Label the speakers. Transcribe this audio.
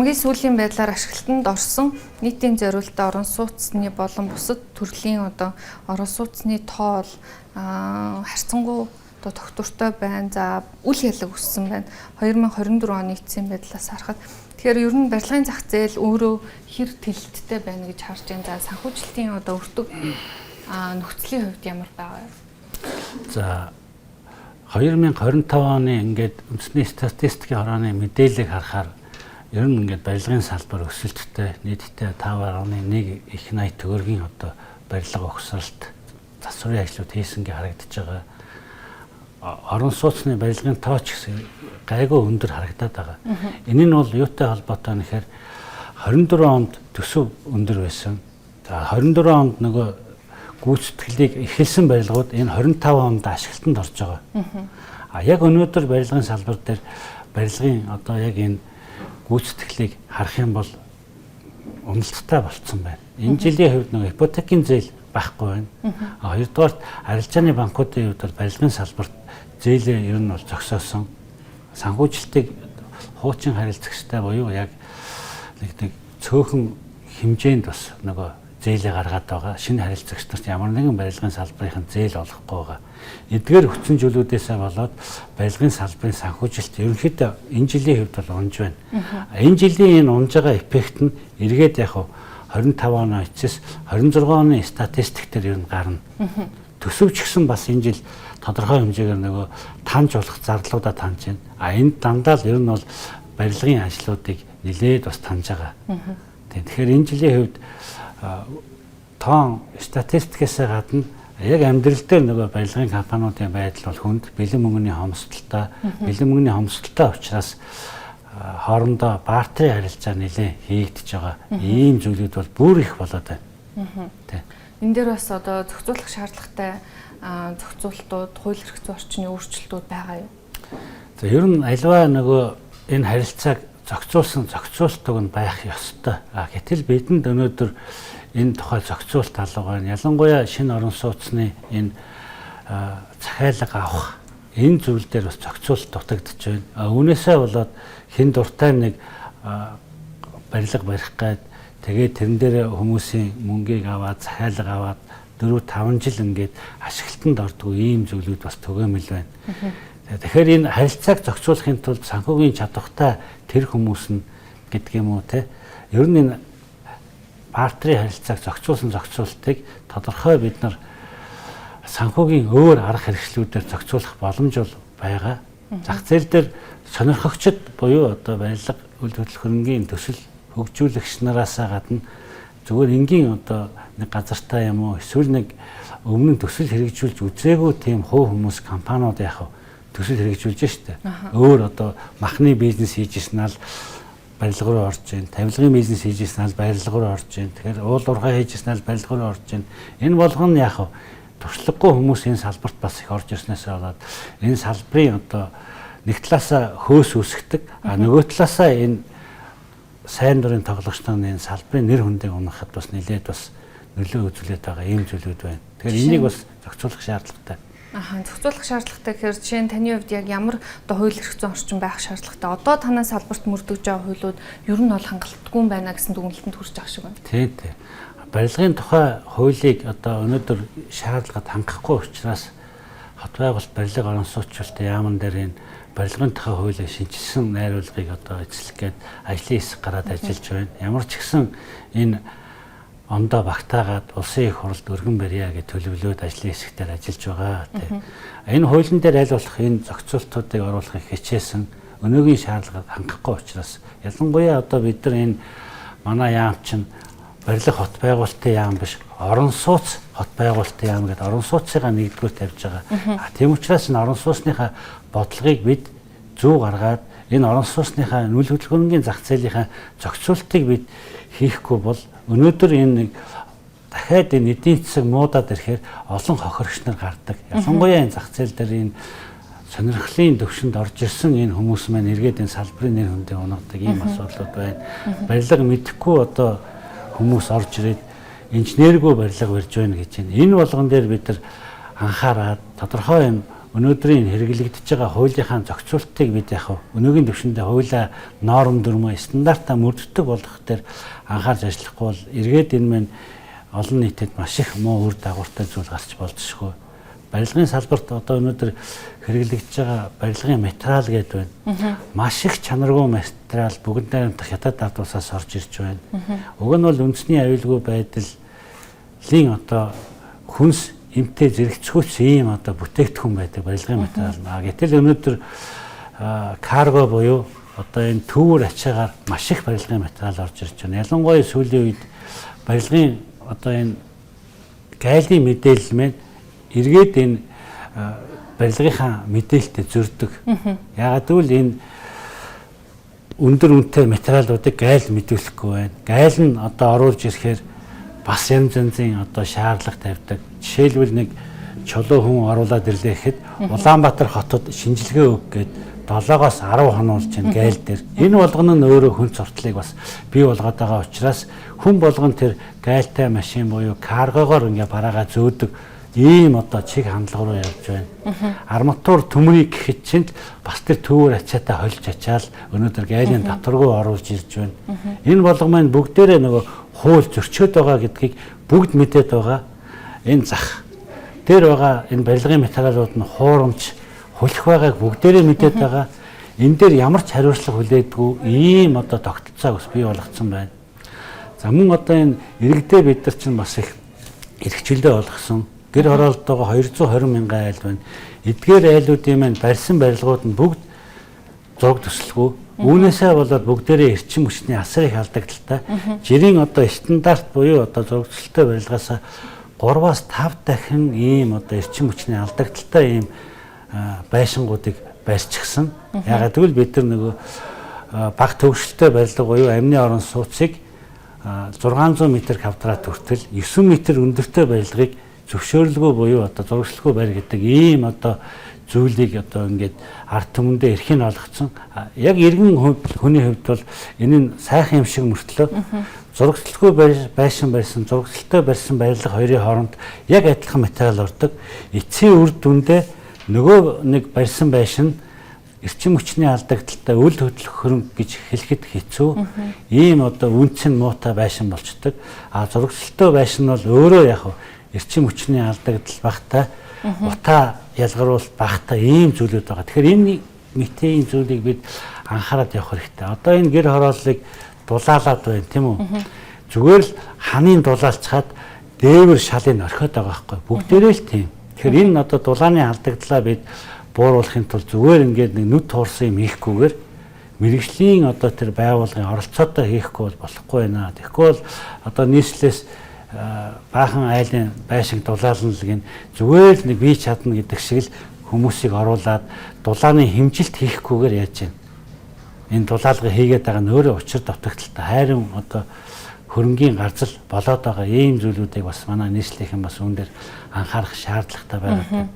Speaker 1: хамгийн сүүлийн байдлаар ашиглалтанд орсон нийтийн зориулалтаа орон сууцны болон бусад төрлийн одоо орон сууцны тоол харьцангуй одоо тогтвортой байна. За үл ялэг өссөн байна. 2024 оны эцсийн байдлаас харахад тэгэхээр ер нь барилгын зах зээл өөрөө хэр тэлэлттэй байна гэж харж байна. За санхүүжилтийн одоо өртөг нөхцөлийн хувьд ямар байгаа вэ?
Speaker 2: За 2025 оны ингээд үндэсний статистикийн хорооны мэдээллийг харахаар ер нь ингээд барилгын салбар өсөлттэй нийтдээ 5.1 их 80 төгрөгийн одоо барилга огсралт засварын ажлууд хийсэн гэ харагдаж байгаа. Орон сууцны барилгын тооч гэсэн гайгүй өндөр харагдаад байгаа. Энэ нь бол юутай холбоотой вэ гэхээр 24 онд төсөв өндөр байсан. За 24 онд нөгөө гүйцэтгэлийг эхэлсэн барилгууд энэ 25 онд ашиглалтанд орж байгаа. Яг өнөөдөр барилгын салбар дээр барилгын одоо яг энэ гүйцэтгэлийг харах юм бол уналттай болцсон байна. Энэ жилийн хувьд нөгөө ипотекийн зээл байхгүй байна. Хоёрдугаар арилжааны банкуудын хувьд бол барилгын салбарт зээлээ ер нь бол зогсоосон. Санхүүжилтийг хуучин харилцагчтай буюу яг нэг цөөхөн хэмжээнд бас нөгөө зээлээ гаргаад байгаа. Шинэ харилцагч нарт ямар нэгэн барилгын салбарын зээл олохгүй байгаа. Эдгээр хүчин зүйлүүдээсээ болоод барилгын салбарын санхүүжилт ерөнхийдөө энэ жилийн хувьд бол унж байна. Энэ жилийн энэ унж байгаа эффект нь эргээд яг 25 оны эцэс 26 оны статистик дээр ер нь гарна. Төсөвч гэсэн бас энэ жил тодорхой хэмжээгээр нөгөө таньж болох зарлуудаа таньж байна. Энд дандаа л ер нь бол барилгын ажлуудыг нэлээд бас таньж байгаа. Тэгэхээр энэ жилийн хувьд тоон статистикээс гадна яг амьдрал дээр нөгөө барилгын компаниудын байдал бол хүнд бэлэн мөнгөний хомсдолтой учраас хоорондоо бартери харилцаа нэлээд хийгдэж байгаа. Ийм зүйлүүд бол бүр их болоод байна.
Speaker 1: Энэ дээр бас одоо зохицуулах шаардлагатай зохицуултууд, хууль эрх зүйн орчны өөрчлөлтүүд байгаа юу?
Speaker 2: За ер нь альва нөгөө энэ харилцааг зохицуулсан зохицуултыг нь байх ёстой. Гэтэл бидэнд өнөөдөр энэ тухай зохицуулт алга байна. Ялангуяа шинэ орон сууцны энэ захиалга авах энэ зүйл дээр бас зохицуулт дутагдж байна. Үүнээсээ болоод хэн дуртай нэг барилга барих гээд тэгээд тэрэн дээр хүмүүсийн мөнгийг аваад захиалга аваад 4-5 жил ингээд ашиглалтанд ордог ийм зүйлүүд бас түгээмэл байна. Тэгэхээр энэ харилцааг зохицуулахын тулд санхүүгийн чадвартай тэр хүмүүс нь гэдэг юм уу те. Ер нь энэ бартери харилцааг зохицуултыг тодорхой бид нар санхүүгийн өөр арга хэрэгслүүдээр зохицуулах боломж бол байгаа. Зах зээл дээр сонирхогчд буюу одоо барилга үйл хөдлөлгөөний төсөл хөгжүүлэгч нараасаа гадна зүгээр энгийн одоо нэг газартаа юм уу эсвэл нэг өмнө нь төсөл хэрэгжүүлж үзээгүй тийм хувь хүмүүс компаниуд яг төсөл хэрэгжүүлж штэ. Өөр одоо махны бизнес хийж ирсэн ал барилга руу орж ийн, тавилгын бизнес хийж ирсэн ал барилга руу орж ийн. Тэгэхээр уул уурхай хийж ирсэн ал барилга руу орж ийн. Энэ болгоно яг туршлагагүй хүмүүс энэ салбарт бас их орж ирснээс болоод энэ салбарын одоо нэг талаасаа хөөс үсгдэг, нөгөө талаасаа энэ сайн дурын тоглогч нар энэ салбарын нэр хүндийг унахад бас нэлээд бас нөлөө үзүүлээд байгаа ийм зүйлүүд байна. Тэгэхээр энийг бас зохицуулах шаардлагатай.
Speaker 1: Зохицуулах шаардлагатай гэхээр жишээ нь таны хувьд яг ямар одоо хууль эрх зүйн орчин байх шаардлагатай. Одоо танай салбарт мөрдөж байгаа хуулиуд ер нь бол хангалтгүй юм байна гэсэн дүгнэлтэнд хүрч байгаа шиг байна.
Speaker 2: Тийм. Барилгын тухай хуулийг одоо өнөөдөр шаардлагад хангахгүй учраас хот байгуулалт барилга орон сууцчлалт яамн дээр энэ барилгын тухай хуулийг шинжилсэн найруулгыг одоо эзлэх гээд ажлын хэсэг гараад ажиллаж байна. Ямар ч гэсэн энэ ондоо багтаагаад улсын их хурлд өргөн барья гэж төлөвлөөд ажлын хэсгээр ажиллаж байгаа. Энэ хуулийн дээр аль болох энэ зохицуултуудыг оруулахыг хичээсэн өнөөгийн шаардлагыг хангахгүй учраас ялангуяа одоо бид нар энэ манай яам чинь барилга хот байгуулалтын яам биш орон сууц хот байгуулалтын яам гэдэг орон сууцыг нэгдүгээр тавьж байгаа. Тийм учраас энэ орон сууцныхаа бодлогыг бид зүү гаргаад энэ орон сууцныхаа нүүл хөдөлгөөний зах зээлийнхаа зохицуултыг бид хийхгүй бол өнөөдөр энэ дахиад энэ эдийн засаг муудаад ирэхээр олон хохирогч нар гардаг. Ялангуяа энэ зах зээл дээр энэ сонирхлын төвшөнд орж ирсэн энэ хүмүүс маань эргээд энэ салбарын нэр хүндийг унагадаг ийм асуудлууд байна. Барилга мэдэхгүй одоо хүмүүс орж ирээд инженергүй барилга барьж байна гэж байна. Энэ болгон дээр бид нар анхаарад тодорхой юм өнөөдрийн хэрэглэгдэж байгаа хуулийнхаа зохицуултыг бид яг өнөөгийн түвшиндээ хуулиа норм дүрмөө стандартаа мөрддөг болгох дээр анхаарч ажиллахгүй бол эргээд энэ мань олон нийтэд маш их муу үр дагавартай зүйл гарч болзошгүй. Барилгын салбарт одоо өнөөдөр хэрэглэгдэж байгаа барилгын материал гэдэг байна. Маш их чанаргүй материал бүгд найрамдах хятад ард улсаас орж ирж байна. Уг нь бол үндэсний аюулгүй байдлын одоо хүнс эмтэй зэрэгцгүүц ийм одоо бүтээгдэхүүн байдаг барилгын материал. Гэтэл өнөөдөр карго буюу одоо энэ төвөр ачаагаар маш их барилгын материал орж ирж байна. Ялангуяа сүүлийн үед барилгын одоо энэ гайлын мэдээлэл маань эргээд энэ барилгынхаа мэдээлэлтэд зөрдөг. Яагаад гэвэл энэ өндөр үнэтэй материалуудыг гайл мэдүүлэхгүй байна. Гайл нь одоо оруулж ирэхээр бас янз янзын одоо шаардлага тавьдаг. Жишээлбэл нэг чулуу хүн оруулаад ирлээ гэхэд Улаанбаатар хотод шинжилгээ өг гээд 7-оос 10 хонуулж байна гайл дээр. Энэ болгоно нь өөрөө хүн сурталыг бас бий болгоод байгаа учраас хүн болгон тэр гайлтай машин буюу каргогоор ингээ бараагаа зөөдөг ийм одоо чиг хандлага руу явж байна. Арматур төмрийг гэхэд чинь бас тэр төвөр ачаатай холж ачаал өнөөдөр гайлын татваргүй оруулж ирж байна. Энэ болгоо маань бүгдээрээ нөгөө хууль зөрчөөд байгаа гэдгийг бүгд мэдээд байгаа. Энэ зах дээр байгаа энэ барилгын материалууд нь хуурамч хулих байгааг бүгдээрээ мэдээд байгаа. Энэ дээр ямар ч хариуцлага хүлээдгүй ийм одоо тогтолцоо бас бий болгоцсон байна. За мөн одоо энэ иргэдээ бид нар чинь бас их эрхчлөлөө болгосон. Гэр хороолт байгаа 220 мянган айл байна. Эдгээр айлуудын маань барьсан барилгууд нь бүгд зураг төсөлгүй. Үүнээсээ болоод бүгдээрээ эрчим хүчний асар их алдагдaltaй. Жирийн одоо стандарт буюу одоо зураг төсөлтэй барилгаас 3-аас 5 дахин ийм одоо эрчим хүчний алдагдaltaй ийм байшингуудыг барьчихсан. Ягаад гэвэл бид нар нөгөө бага төвшөлтэй барилга буюу амны орон сууцыг 600 м квадрат хүртэл 9 м өндөртэй барилгыг зөвшөөрлгүй буюу одоо зурагчлалгүй барь гэдэг ийм одоо зүйлийг одоо ингээд ард түмэндээ эрхийг олгоцсон. Яг иргэн хүний хувьд бол энэ нь сайхан юм шиг мөртлөө зурагчлалгүй байшин барьсан, зурагчлалтай барьсан барилга хоёрын хооронд яг адилхан материал ордог. Эцсийн үр дүндээ нөгөө нэг барьсан байшин эрчим хүчний алдагдaltaй үл хөдлөх хөрөнгө гэж хэлэхэд хэцүү. Ийм одоо үнцэн муутай байшин болчдөг. Зурагчлалтай байшин бол өөрөө яг эрчим хүчний алдагдал багтай, утаа ялгаруулалт багтай ийм зүйлүүд байгаа. Тэгэхээр энэ мэтийн зүйлийг бид анхаарал явах хэрэгтэй. Одоо энэ гэр хорооллыг дулаалаад байна тийм үү? Зүгээр л ханын дулаалцахад дээвэр шалыг орхиод байгаа байхгүй. Бүгдээрээ л тийм. Тэгэхээр энэ одоо дулааны алдагдлаа бид бууруулахын тулд зүгээр ингээд нэг нүд туурсан юм хийхгүйгээр мэрэгжлийн одоо тэр байгууллагын оролцоотой хийхгүй бол болохгүй байна. Тэгэхгүй бол одоо нийслэлээс баахан айлын байшиг дулаалныг зүгээр л нэг бие чадна гэдэг шиг л хүмүүсийг оруулаад дулааны хэмжилт хийхгүйгээр яаж байна. Энэ дулаалга хийгээд байгаа нь өөрөө учир дутагдaltaй хайрын одоо хөрөнгийн гарзал болоод байгаа ийм зүйлүүдийг бас манай нийслэлийн бас үүн дээр анхаарах шаардлагатай байгаа.